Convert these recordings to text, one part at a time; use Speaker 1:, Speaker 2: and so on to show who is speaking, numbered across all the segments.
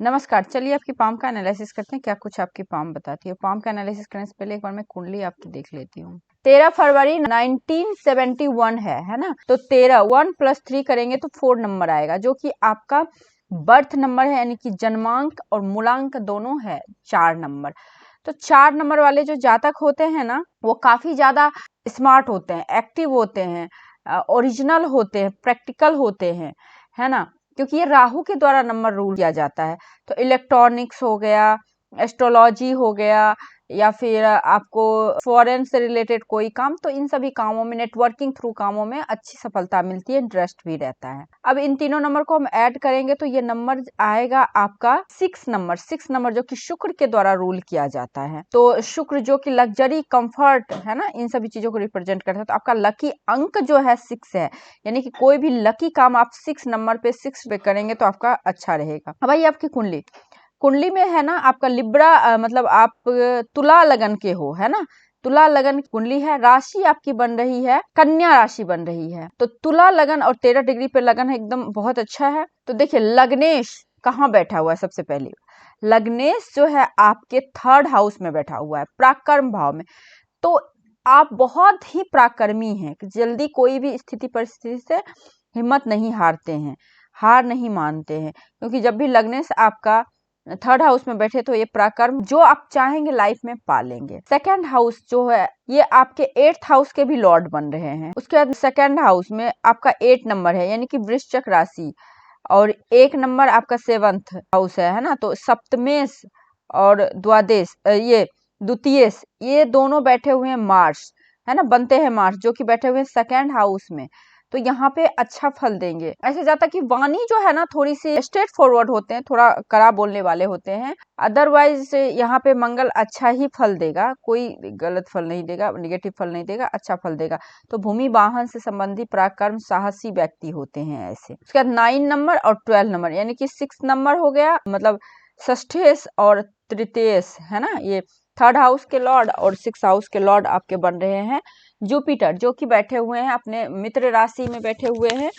Speaker 1: नमस्कार। चलिए आपकी पाम का एनालिसिस करते हैं, क्या कुछ आपकी पाम बताती है। पाम का एनालिसिस करने से पहले एक बार मैं कुंडली आपकी देख लेती हूँ। 13 फरवरी 1971 है ना। तो 13 1 + 3 करेंगे तो 4 नंबर आएगा, जो कि आपका बर्थ नंबर है, यानी कि जन्मांक और मूलांक दोनों है 4 नंबर। तो 4 नंबर वाले जो जातक होते हैं ना, वो काफी ज्यादा स्मार्ट होते हैं, एक्टिव होते हैं, ओरिजिनल होते हैं, प्रैक्टिकल होते हैं, है ना, क्योंकि ये राहु के द्वारा नंबर रूल किया जाता है। तो इलेक्ट्रॉनिक्स हो गया, एस्ट्रोलॉजी हो गया, या फिर आपको फॉरेन से रिलेटेड कोई काम, तो इन सभी कामों में, नेटवर्किंग थ्रू कामों में अच्छी सफलता मिलती है, इंटरेस्ट भी रहता है। अब इन तीनों नंबर को हम ऐड करेंगे तो ये नंबर आएगा आपका 6 नंबर। 6 नंबर जो कि शुक्र के द्वारा रूल किया जाता है। तो शुक्र जो कि लग्जरी, कंफर्ट, है ना, इन सभी चीजों को रिप्रेजेंट करता है। तो आपका लकी अंक जो है 6 है, यानी कि कोई भी लकी काम आप 6 नंबर पे, 6 पे करेंगे तो आपका अच्छा रहेगा। अब भाई आपकी कुंडली में है ना, आपका लिब्रा, मतलब आप तुला लगन के हो, है ना, तुला लगन कुंडली है। राशि आपकी बन रही है कन्या राशि बन रही है। तो तुला लगन और 13 डिग्री पे लगन है, एकदम बहुत अच्छा है। तो देखिए लग्नेश कहाँ बैठा हुआ है। सबसे पहले लग्नेश जो है आपके 3rd हाउस में बैठा हुआ है, पराक्रम भाव में। तो आप बहुत ही पराक्रमी हैं, जल्दी कोई भी स्थिति परिस्थिति से हिम्मत नहीं हारते हैं, हार नहीं मानते हैं, क्योंकि जब भी लग्नेश आपका 3rd हाउस में बैठे तो ये पराक्रम जो आप चाहेंगे लाइफ में पा लेंगे। 2nd हाउस जो है ये आपके 8th हाउस के भी लॉर्ड बन रहे हैं। उसके बाद 2nd हाउस में आपका 8 नंबर है, यानी कि वृश्चिक राशि, और 1 नंबर आपका 7th हाउस है ना। तो सप्तमेश और द्वादश, ये द्वितीयश, ये दोनों बैठे हुए हैं मार्स, है ना, बनते हैं मार्स, जो कि बैठे हुए हैं 2nd हाउस में। तो यहाँ पे अच्छा फल देंगे। ऐसे जाता कि वाणी जो है ना, थोड़ी सी स्ट्रेट फॉरवर्ड होते हैं, थोड़ा कड़ा बोलने वाले होते हैं। अदरवाइज यहाँ पे मंगल अच्छा ही फल देगा, कोई गलत फल नहीं देगा, निगेटिव फल नहीं देगा, अच्छा फल देगा। तो भूमि वाहन से संबंधित पराक्रम साहसी व्यक्ति होते हैं ऐसे। उसके बाद 9 नंबर और 12 नंबर, यानी कि 6 नंबर हो गया, मतलब षष्ठेश और तृतीयेश, है ना, ये 3rd हाउस के लॉर्ड और 6th हाउस के लॉर्ड आपके बन रहे हैं जुपिटर, जो कि बैठे हुए हैं अपने मित्र राशि में बैठे हुए हैं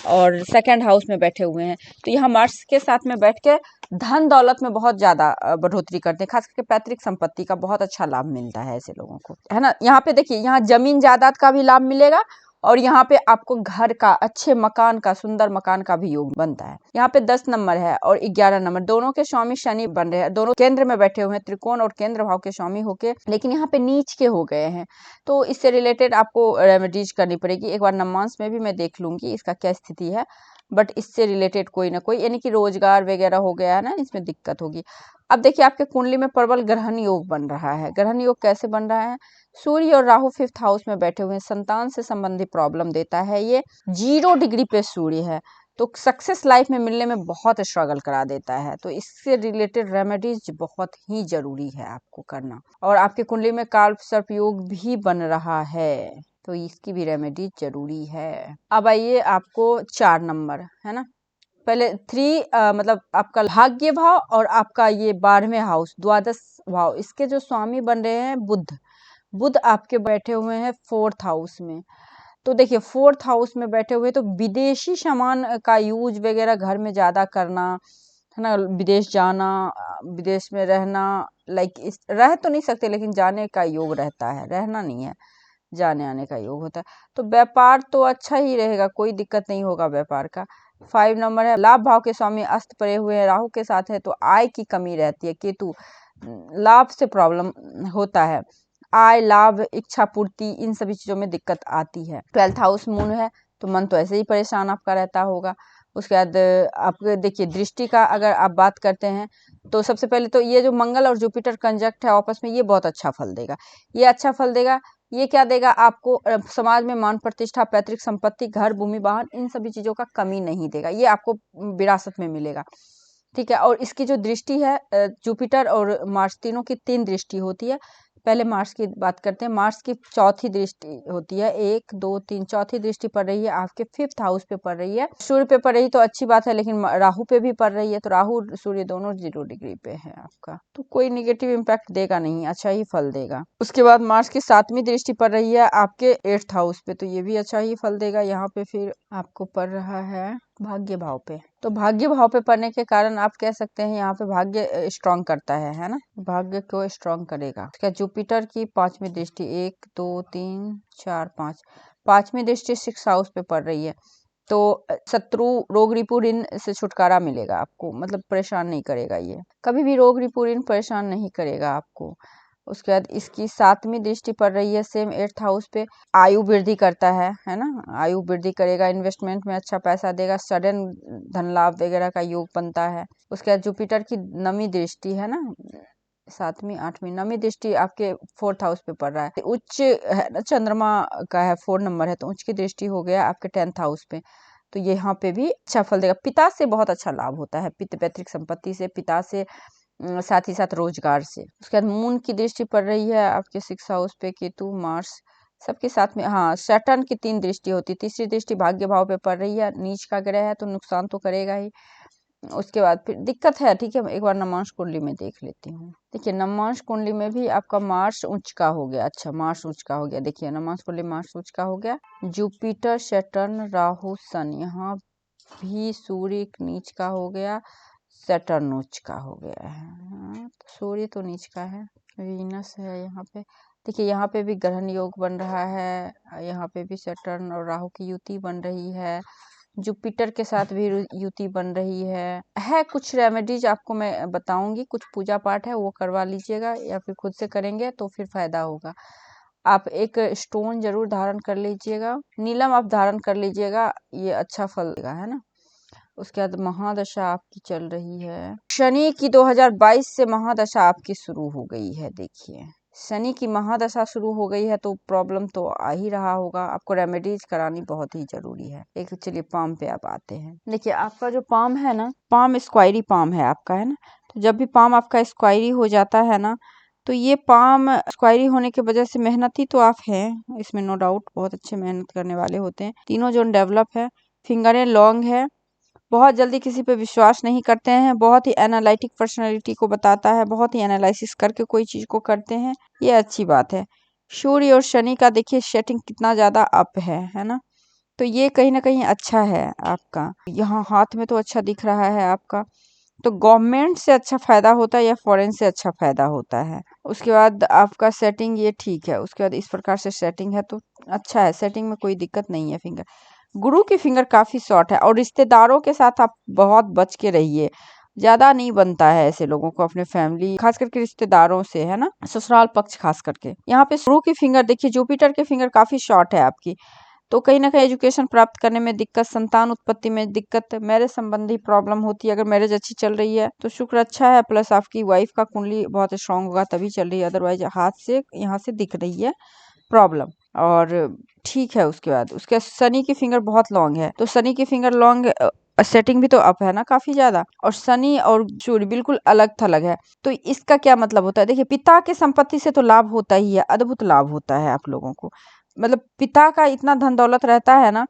Speaker 1: और 2nd हाउस में बैठे हुए हैं। तो यहाँ मार्स के साथ में बैठ के धन दौलत में बहुत ज्यादा बढ़ोतरी करते हैं, खास करके पैतृक संपत्ति का बहुत अच्छा लाभ मिलता है ऐसे लोगों को, है ना। यहाँ पे देखिए, यहाँ जमीन जायदाद का भी लाभ मिलेगा, और यहाँ पे आपको घर का, अच्छे मकान का, सुंदर मकान का भी योग बनता है। यहाँ पे 10 नंबर है और 11 नंबर, दोनों के स्वामी शनि बन रहे हैं, दोनों केंद्र में बैठे हुए हैं, त्रिकोण और केंद्र भाव के स्वामी होके, लेकिन यहाँ पे नीच के हो गए हैं। तो इससे रिलेटेड आपको रेमेडीज करनी पड़ेगी। एक बार नवमांश में भी मैं देख लूंगी इसका क्या स्थिति है, बट इससे रिलेटेड कोई ना कोई, यानी कि रोजगार वगैरह हो गया है ना, इसमें दिक्कत होगी। अब देखिए आपके कुंडली में प्रबल ग्रहण योग बन रहा है। ग्रहण योग कैसे बन रहा है? सूर्य और राहु 5th हाउस में बैठे हुए हैं, संतान से संबंधित प्रॉब्लम देता है। ये 0 डिग्री पे सूर्य है, तो सक्सेस लाइफ में मिलने में बहुत स्ट्रगल करा देता है। तो इससे रिलेटेड रेमेडीज बहुत ही जरूरी है आपको करना। और आपके कुंडली में काल सर्प योग भी बन रहा है, तो इसकी भी रेमेडी जरूरी है। अब आइए आपको 4 नंबर, है ना। पहले 3 मतलब आपका भाग्य भाव और आपका ये 12वें हाउस, द्वादश भाव, इसके जो स्वामी बन रहे हैं बुध आपके बैठे हुए हैं 4th हाउस में। तो देखिए 4th हाउस में बैठे हुए तो विदेशी सामान का यूज वगैरह घर में ज्यादा करना, है ना, विदेश जाना, विदेश में रहना, लाइक इस रह तो नहीं सकते लेकिन जाने का योग रहता है, रहना नहीं है, जाने आने का योग होता है। तो व्यापार तो अच्छा ही रहेगा, कोई दिक्कत नहीं होगा व्यापार का। 5 नंबर है, लाभ भाव के स्वामी अस्त पड़े हुए हैं, राहु के साथ है, तो आय की कमी रहती है। केतु, लाभ से प्रॉब्लम होता है, आय, लाभ, इच्छा पूर्ति, इन सभी चीजों में दिक्कत आती है। 12th हाउस मून है, तो मन तो ऐसे ही परेशान आपका रहता होगा। उसके बाद आप देखिए दृष्टि का अगर आप बात करते हैं, तो सबसे पहले तो ये जो मंगल और जुपिटर कंजक्ट है आपस में, ये बहुत अच्छा फल देगा। ये अच्छा फल देगा, ये क्या देगा आपको? समाज में मान प्रतिष्ठा, पैतृक संपत्ति, घर, भूमि, वाहन, इन सभी चीजों का कमी नहीं देगा, ये आपको विरासत में मिलेगा, ठीक है। और इसकी जो दृष्टि है, जुपिटर और मार्स तीनों की 3 दृष्टि होती है। पहले मार्स की बात करते हैं। मार्स की 4थी दृष्टि होती है, 1 2 3, चौथी दृष्टि पड़ रही है आपके 5th हाउस पे पड़ रही है। सूर्य पे पड़ रही तो अच्छी बात है, लेकिन राहु पे भी पड़ रही है, तो राहु सूर्य दोनों 0 डिग्री पे है आपका, तो कोई निगेटिव इम्पैक्ट देगा नहीं, अच्छा ही फल देगा। उसके बाद मार्स की 7वीं दृष्टि पड़ रही है आपके 8th हाउस पे, तो ये भी अच्छा ही फल देगा। यहाँ पे फिर आपको पड़ रहा है भाग्य भाव पे। तो भाग्य भाव पे पड़ने के कारण आप कह सकते हैं यहाँ पे भाग्य स्ट्रांग करता है ना, भाग्य को स्ट्रांग करेगा। क्या जुपिटर की 5वीं दृष्टि 1 2 3 4 5 5वीं दृष्टि 6 हाउस पे पड़ रही है, तो शत्रु रोग रिपू ऋण से छुटकारा मिलेगा आपको, मतलब परेशान नहीं करेगा, ये कभी भी रोग रिपू ऋण परेशान नहीं करेगा आपको। उसके बाद इसकी 7वीं दृष्टि पड़ रही है सेम 8th हाउस पे, आयु वृद्धि करता है ना, आयु वृद्धि करेगा, इन्वेस्टमेंट में अच्छा पैसा देगा, सडन धन लाभ वगैरह का योग बनता है। उसके बाद जुपिटर की 9वीं दृष्टि है ना, 7वीं 8वीं 9वीं दृष्टि आपके 4th हाउस पे पड़ रहा है, उच्च है ना, चंद्रमा का है 4 नंबर है, तो उच्च की दृष्टि हो गया आपके 10th हाउस पे, तो ये यहाँ पे भी अच्छा फल देगा। पिता से बहुत अच्छा लाभ होता है, पिता पैतृक संपत्ति से, पिता से, साथ ही साथ रोजगार से। उसके बाद मून की दृष्टि पड़ रही है आपके 6 हाउस पे, केतु मार्स सबके साथ में। हाँ, सैटर्न की 3 दृष्टि होती है, तीसरी दृष्टि भाग्य भाव पे पड़ रही है, नीच का ग्रह है तो नुकसान तो करेगा ही। उसके बाद फिर दिक्कत है, ठीक है, एक बार नवमांश कुंडली में देख लेती हूँ। देखिए नवमांश कुंडली में भी आपका मार्स उच्च का हो गया, अच्छा मार्स उच्च का हो गया, देखिए नवमांश कुंडली मार्स उच्च का हो गया, जुपिटर सैटर्न राहु सन, यहाँ भी सूर्य नीच का हो गया, सैटर्न उच्च का हो गया है। तो सूर्य तो नीच का है, वीनस है यहाँ पे, देखिए यहाँ पे भी ग्रहण योग बन रहा है, यहाँ पे भी सैटर्न और राहु की युति बन रही है, जुपिटर के साथ भी युति बन रही है कुछ रेमेडीज आपको मैं बताऊंगी, कुछ पूजा पाठ है वो करवा लीजिएगा, या फिर खुद से करेंगे तो फिर फायदा होगा। आप एक स्टोन जरूर धारण कर लीजिएगा, नीलम आप धारण कर लीजिएगा, ये अच्छा फल देगा, है ना। उसके बाद महादशा आपकी चल रही है, शनि की 2022 से महादशा आपकी शुरू हो गई है। देखिए शनि की महादशा शुरू हो गई है तो प्रॉब्लम तो आ ही रहा होगा, आपको रेमेडीज करानी बहुत ही जरूरी है। एक चलिए पाम पे आप आते हैं। देखिए आपका जो पाम है ना, पाम स्क्वायरी पाम है आपका, है ना, तो जब भी पाम आपका स्क्वायरी हो जाता है ना, तो ये पाम स्क्वायरी होने की वजह से मेहनती तो आप हैं, इसमें नो डाउट, बहुत अच्छे मेहनत करने वाले होते हैं, तीनों जोन डेवलप है, फिंगरें लॉन्ग है, बहुत जल्दी किसी पे विश्वास नहीं करते हैं, बहुत ही एनालिटिक पर्सनालिटी को बताता है, बहुत ही एनालिसिस करके कोई चीज को करते हैं, ये अच्छी बात है। सूर्य और शनि का देखिए सेटिंग कितना ज्यादा अप है ना, तो ये कहीं ना कहीं अच्छा है आपका, यहाँ हाथ में तो अच्छा दिख रहा है आपका, तो गवर्नमेंट से अच्छा फायदा होता है या फॉरेन से अच्छा फायदा होता है। उसके बाद आपका सेटिंग ये ठीक है, उसके बाद इस प्रकार से सेटिंग है तो अच्छा है, सेटिंग में कोई दिक्कत नहीं है। फिंगर गुरु की फिंगर काफी शॉर्ट है, और रिश्तेदारों के साथ आप बहुत बच के रहिए, ज्यादा नहीं बनता है ऐसे लोगों को अपने फैमिली खास करके रिश्तेदारों से, है ना, ससुराल पक्ष खास करके। यहाँ पे गुरु की फिंगर देखिए, जुपिटर की फिंगर काफी शॉर्ट है आपकी, तो कहीं ना कहीं एजुकेशन प्राप्त करने में दिक्कत, संतान उत्पत्ति में दिक्कत, मैरिज संबंधी प्रॉब्लम होती है। अगर मैरिज अच्छी चल रही है तो शुक्र अच्छा है, प्लस आपकी वाइफ का कुंडली बहुत स्ट्रांग होगा तभी चल रही है, अदरवाइज हाथ से यहाँ से दिख रही है प्रॉब्लम, और ठीक है। उसके बाद उसके शनि की फिंगर बहुत लॉन्ग है, तो शनि की फिंगर लॉन्ग, सेटिंग भी तो अप है ना काफी ज्यादा, और शनि और सूर्य बिल्कुल अलग थलग है, तो इसका क्या मतलब होता है, देखिए पिता के संपत्ति से तो लाभ होता ही है, अद्भुत लाभ होता है आप लोगों को, मतलब पिता का इतना धन दौलत रहता है ना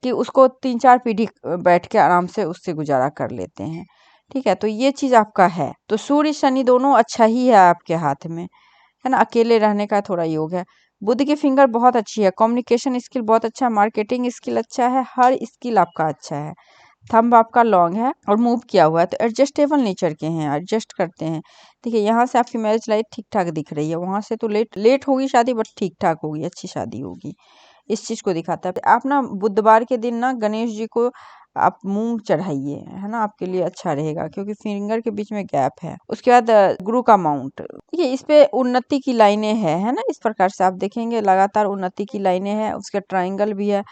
Speaker 1: कि उसको 3-4 पीढ़ी बैठ के आराम से उससे गुजारा कर लेते हैं, ठीक है, तो ये चीज आपका है। तो सूर्य शनि दोनों अच्छा ही है आपके हाथ में, है ना, अकेले रहने का थोड़ा योग है। बुध की फिंगर बहुत अच्छी है, कम्युनिकेशन स्किल बहुत अच्छा है, मार्केटिंग स्किल अच्छा है, हर स्किल आपका अच्छा है। थंब आपका लॉन्ग है और मूव किया हुआ है, तो एडजस्टेबल नेचर के हैं, एडजस्ट करते हैं। देखिए यहाँ से आपकी मैरिज लाइफ ठीक ठाक दिख रही है, वहां से तो लेट लेट होगी शादी, बट ठीक ठाक होगी, अच्छी शादी होगी, इस चीज को दिखाता है। आप ना बुधवार के दिन ना गणेश जी को आप मूंग चढ़ाइए, है ना, आपके लिए अच्छा रहेगा, क्योंकि फिंगर के बीच में गैप है। उसके बाद गुरु का माउंट, देखिए इस पे उन्नति की लाइनें है ना, इस प्रकार से आप देखेंगे लगातार उन्नति की लाइनें हैं, उसके ट्राइंगल भी है,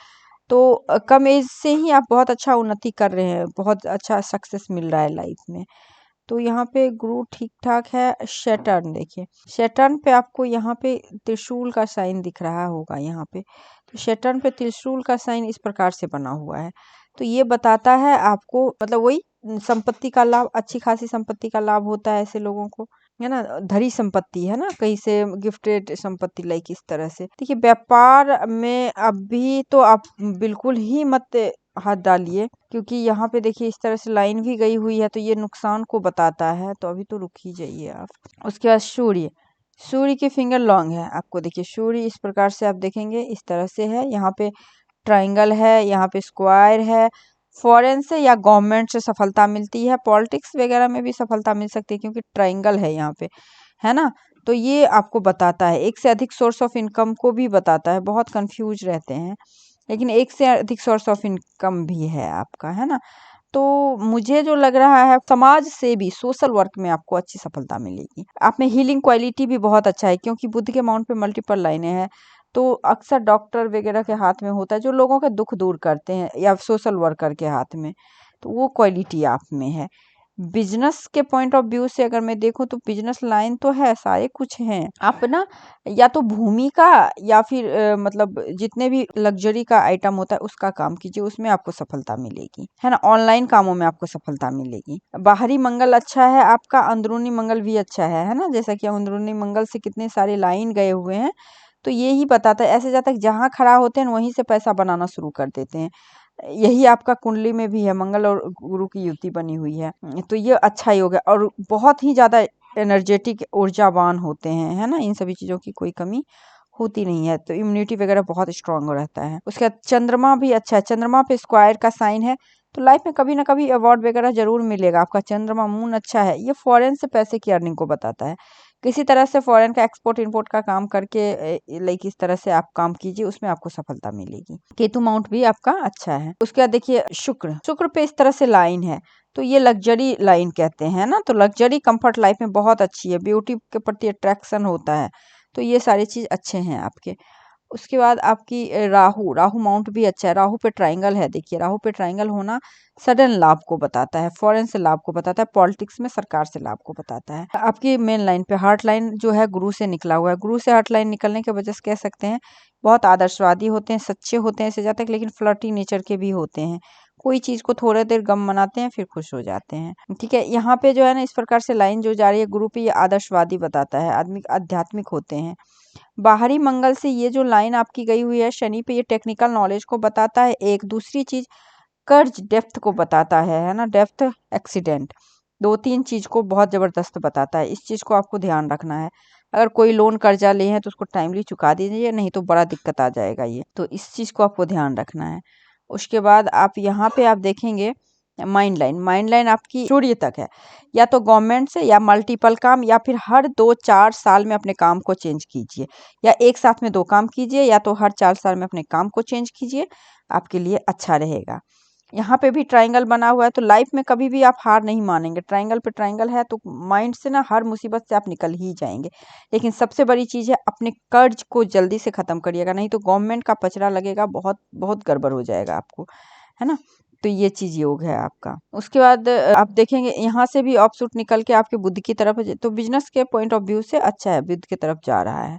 Speaker 1: तो कम एज से ही आप बहुत अच्छा उन्नति कर रहे हैं, बहुत अच्छा सक्सेस मिल रहा है लाइफ में, तो यहाँ पे गुरु ठीक ठाक है। शैटर्न देखिए, शैटर्न पे आपको यहाँ पे त्रिशूल का साइन दिख रहा होगा यहाँ पे, तो शैटर्न पे त्रिशूल का साइन इस प्रकार से बना हुआ है, तो ये बताता है आपको, मतलब वही संपत्ति का लाभ, अच्छी खासी संपत्ति का लाभ होता है ऐसे लोगों को, है ना, धरी संपत्ति, है ना, कहीं से गिफ्टेड संपत्ति, लाइक इस तरह से। देखिए व्यापार में अभी तो आप बिल्कुल ही मत हाथ डालिए, क्योंकि यहाँ पे देखिए इस तरह से लाइन भी गई हुई है, तो ये नुकसान को बताता है, तो अभी तो रुक ही जाइए आप। उसके बाद सूर्य, सूर्य की फिंगर लॉन्ग है आपको, देखिए सूर्य इस प्रकार से आप देखेंगे, इस तरह से है, यहाँ पे ट्राइंगल है, यहाँ पे स्क्वायर है, फॉरेन से या गवर्नमेंट से सफलता मिलती है, पॉलिटिक्स वगैरह में भी सफलता मिल सकती है क्योंकि ट्रायंगल है यहाँ पे, है ना। तो ये आपको बताता है, एक से अधिक सोर्स ऑफ इनकम को भी बताता है, बहुत कंफ्यूज रहते हैं, लेकिन एक से अधिक सोर्स ऑफ इनकम भी है आपका, है ना। तो मुझे जो लग रहा है समाज से भी, सोशल वर्क में आपको अच्छी सफलता मिलेगी। आप में हीलिंग क्वालिटी भी बहुत अच्छा है क्योंकि बुध के माउंट पे मल्टीपल लाइनें हैं, तो अक्सर डॉक्टर वगैरह के हाथ में होता है जो लोगों के दुख दूर करते हैं, या सोशल वर्कर के हाथ में, तो वो क्वालिटी आप में है। बिजनेस के पॉइंट ऑफ व्यू से अगर मैं देखूं तो बिजनेस लाइन तो है, सारे कुछ हैं। आप ना या तो भूमि का या फिर मतलब जितने भी लग्जरी का आइटम होता है उसका काम कीजिए, उसमें आपको सफलता मिलेगी, है ना। ऑनलाइन कामों में आपको सफलता मिलेगी। बाहरी मंगल अच्छा है आपका, अंदरूनी मंगल भी अच्छा है ना। जैसा कि अंदरूनी मंगल से कितने सारे लाइन गए हुए हैं, तो ये ही बताता है, ऐसे जाता है जहाँ खड़ा होते हैं वहीं से पैसा बनाना शुरू कर देते हैं। यही आपका कुंडली में भी है, मंगल और गुरु की युति बनी हुई है, तो ये अच्छा योग है और बहुत ही ज्यादा एनर्जेटिक ऊर्जावान होते हैं, है ना। इन सभी चीजों की कोई कमी होती नहीं है, तो इम्यूनिटी वगैरह बहुत स्ट्रांग रहता है। उसके बाद चंद्रमा भी अच्छा है, चंद्रमा पे स्क्वायर का साइन है, तो लाइफ में कभी ना कभी अवार्ड वगैरह जरूर मिलेगा आपका। चंद्रमा मून अच्छा है, ये फॉरेन से पैसे की अर्निंग को बताता है। किसी तरह से फॉरेन का एक्सपोर्ट इंपोर्ट का काम करके लाइक इस तरह से आप काम कीजिए, उसमें आपको सफलता मिलेगी। केतु माउंट भी आपका अच्छा है। उसके बाद देखिए शुक्र, शुक्र पे इस तरह से लाइन है, तो ये लग्जरी लाइन कहते हैं ना, तो लग्जरी कंफर्ट लाइफ में बहुत अच्छी है, ब्यूटी के प्रति अट्रैक्शन होता है, तो ये सारी चीज अच्छे हैं आपके। उसके बाद आपकी राहु, राहु माउंट भी अच्छा है, राहु पे ट्रायंगल है, देखिए राहु पे ट्रायंगल होना सडन लाभ को बताता है, फॉरेन से लाभ को बताता है, पॉलिटिक्स में सरकार से लाभ को बताता है। आपकी मेन लाइन पे हार्ट लाइन जो है गुरु से निकला हुआ है, गुरु से हार्ट लाइन निकलने की वजह से कह सकते हैं बहुत आदर्शवादी होते हैं, सच्चे होते हैं ऐसे जातक, लेकिन फ्लर्टी नेचर के भी होते हैं। कोई चीज को थोड़ा देर गम मनाते हैं फिर खुश हो जाते हैं, ठीक है। यहाँ पे जो है ना इस प्रकार से लाइन जो जा रही है गुरु पे, ये आदर्शवादी बताता है, आदमी आध्यात्मिक होते हैं। बाहरी मंगल से ये जो लाइन आपकी गई हुई है शनि पे, ये टेक्निकल नॉलेज को बताता है। एक दूसरी चीज कर्ज डेप्थ को बताता है ना, डेप्थ एक्सीडेंट, दो तीन चीज को बहुत जबरदस्त बताता है, इस चीज को आपको ध्यान रखना है। अगर कोई लोन कर्जा ले हैं तो उसको टाइमली चुका दीजिए, नहीं तो बड़ा दिक्कत आ जाएगा ये, तो इस चीज को आपको ध्यान रखना है। उसके बाद आप यहाँ पे आप देखेंगे माइंड लाइन, माइंड लाइन आपकी सूर्य तक है, या तो गवर्नमेंट से या मल्टीपल काम, या फिर हर 2-4 साल में अपने काम को चेंज कीजिए, या एक साथ में 2 काम कीजिए, या तो हर 4 साल में अपने काम को चेंज कीजिए, आपके लिए अच्छा रहेगा। यहाँ पे भी ट्रायंगल बना हुआ है, तो लाइफ में कभी भी आप हार नहीं मानेंगे। ट्रायंगल पे ट्रायंगल है तो माइंड से ना हर मुसीबत से आप निकल ही जाएंगे। लेकिन सबसे बड़ी चीज़ है अपने कर्ज को जल्दी से ख़त्म करिएगा, नहीं तो गवर्नमेंट का पचड़ा लगेगा, बहुत बहुत गड़बड़ हो जाएगा आपको, है ना। तो ये चीज़ योग है आपका। उसके बाद आप देखेंगे यहाँ से भी ऑफशूट निकल के आपके बुद्ध की तरफ है, तो बिजनेस के पॉइंट ऑफ व्यू से अच्छा है, बुद्ध की तरफ जा रहा है।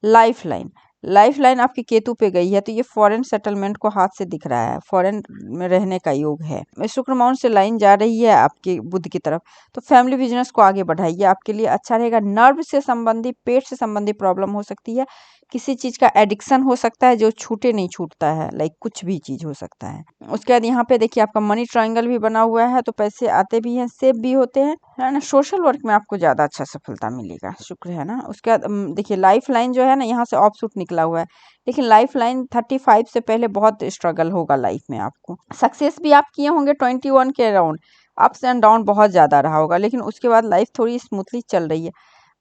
Speaker 1: लाइफ लाइन, लाइफ लाइन आपकी केतु पे गई है, तो ये फॉरेन सेटलमेंट को हाथ से दिख रहा है, फॉरेन में रहने का योग है। शुक्र माउंट से लाइन जा रही है आपके बुध की तरफ, तो फैमिली बिजनेस को आगे बढ़ाइए, आपके लिए अच्छा रहेगा। नर्व से संबंधी, पेट से संबंधी प्रॉब्लम हो सकती है, किसी चीज का एडिक्शन हो सकता है जो छूटे नहीं छूटता है, लाइक कुछ भी चीज हो सकता है। उसके बाद यहाँ पे देखिए आपका मनी ट्रायंगल भी बना हुआ है, तो पैसे आते भी हैं, सेव भी होते हैं, है ना। सोशल वर्क में आपको ज्यादा अच्छा सफलता मिलेगा, शुक्र है ना। उसके बाद देखिए लाइफ लाइन जो है ना यहाँ से ऑफ सूट निकला हुआ है, लेकिन लाइफ लाइन 35 से पहले बहुत स्ट्रगल होगा लाइफ में आपको। सक्सेस भी आप किए होंगे 21 के अराउंड, अप्स एंड डाउन बहुत ज्यादा रहा होगा, लेकिन उसके बाद लाइफ थोड़ी स्मूथली चल रही है।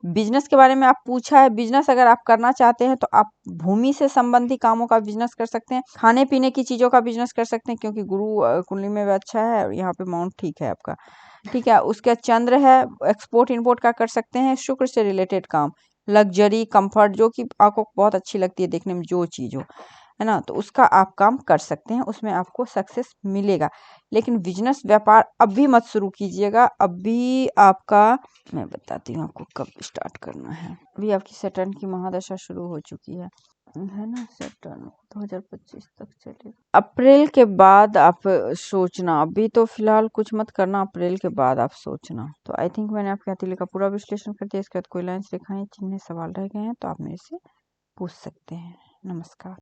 Speaker 1: बिजनेस के बारे में आप पूछा है, बिजनेस अगर आप करना चाहते हैं तो आप भूमि से संबंधी कामों का बिजनेस कर सकते हैं, खाने पीने की चीजों का बिजनेस कर सकते हैं, क्योंकि गुरु कुंडली में भी अच्छा है और यहाँ पे माउंट ठीक है आपका, ठीक है। उसके बाद चंद्र है, एक्सपोर्ट इंपोर्ट का कर सकते हैं। शुक्र से रिलेटेड काम, लग्जरी कंफर्ट, जो कि आपको बहुत अच्छी लगती है देखने में जो चीज हो, है ना, तो उसका आप काम कर सकते हैं, उसमें आपको सक्सेस मिलेगा। लेकिन बिजनेस व्यापार अभी मत शुरू कीजिएगा, अभी आपका, मैं बताती हूँ आपको कब स्टार्ट करना है। अभी आपकी सैटर्न की महादशा शुरू हो चुकी है ना, सैटर्न 2025 तक चलेगा। अप्रैल के बाद आप सोचना, अभी तो फिलहाल कुछ मत करना, अप्रैल के बाद आप सोचना। तो आई थिंक मैंने आपके हथेली का पूरा विश्लेषण कर दिया। इसके बाद कोई लाइन्स, रेखाएं, चिन्ह, सवाल रह गए हैं तो आप मेरे से पूछ सकते हैं। नमस्कार।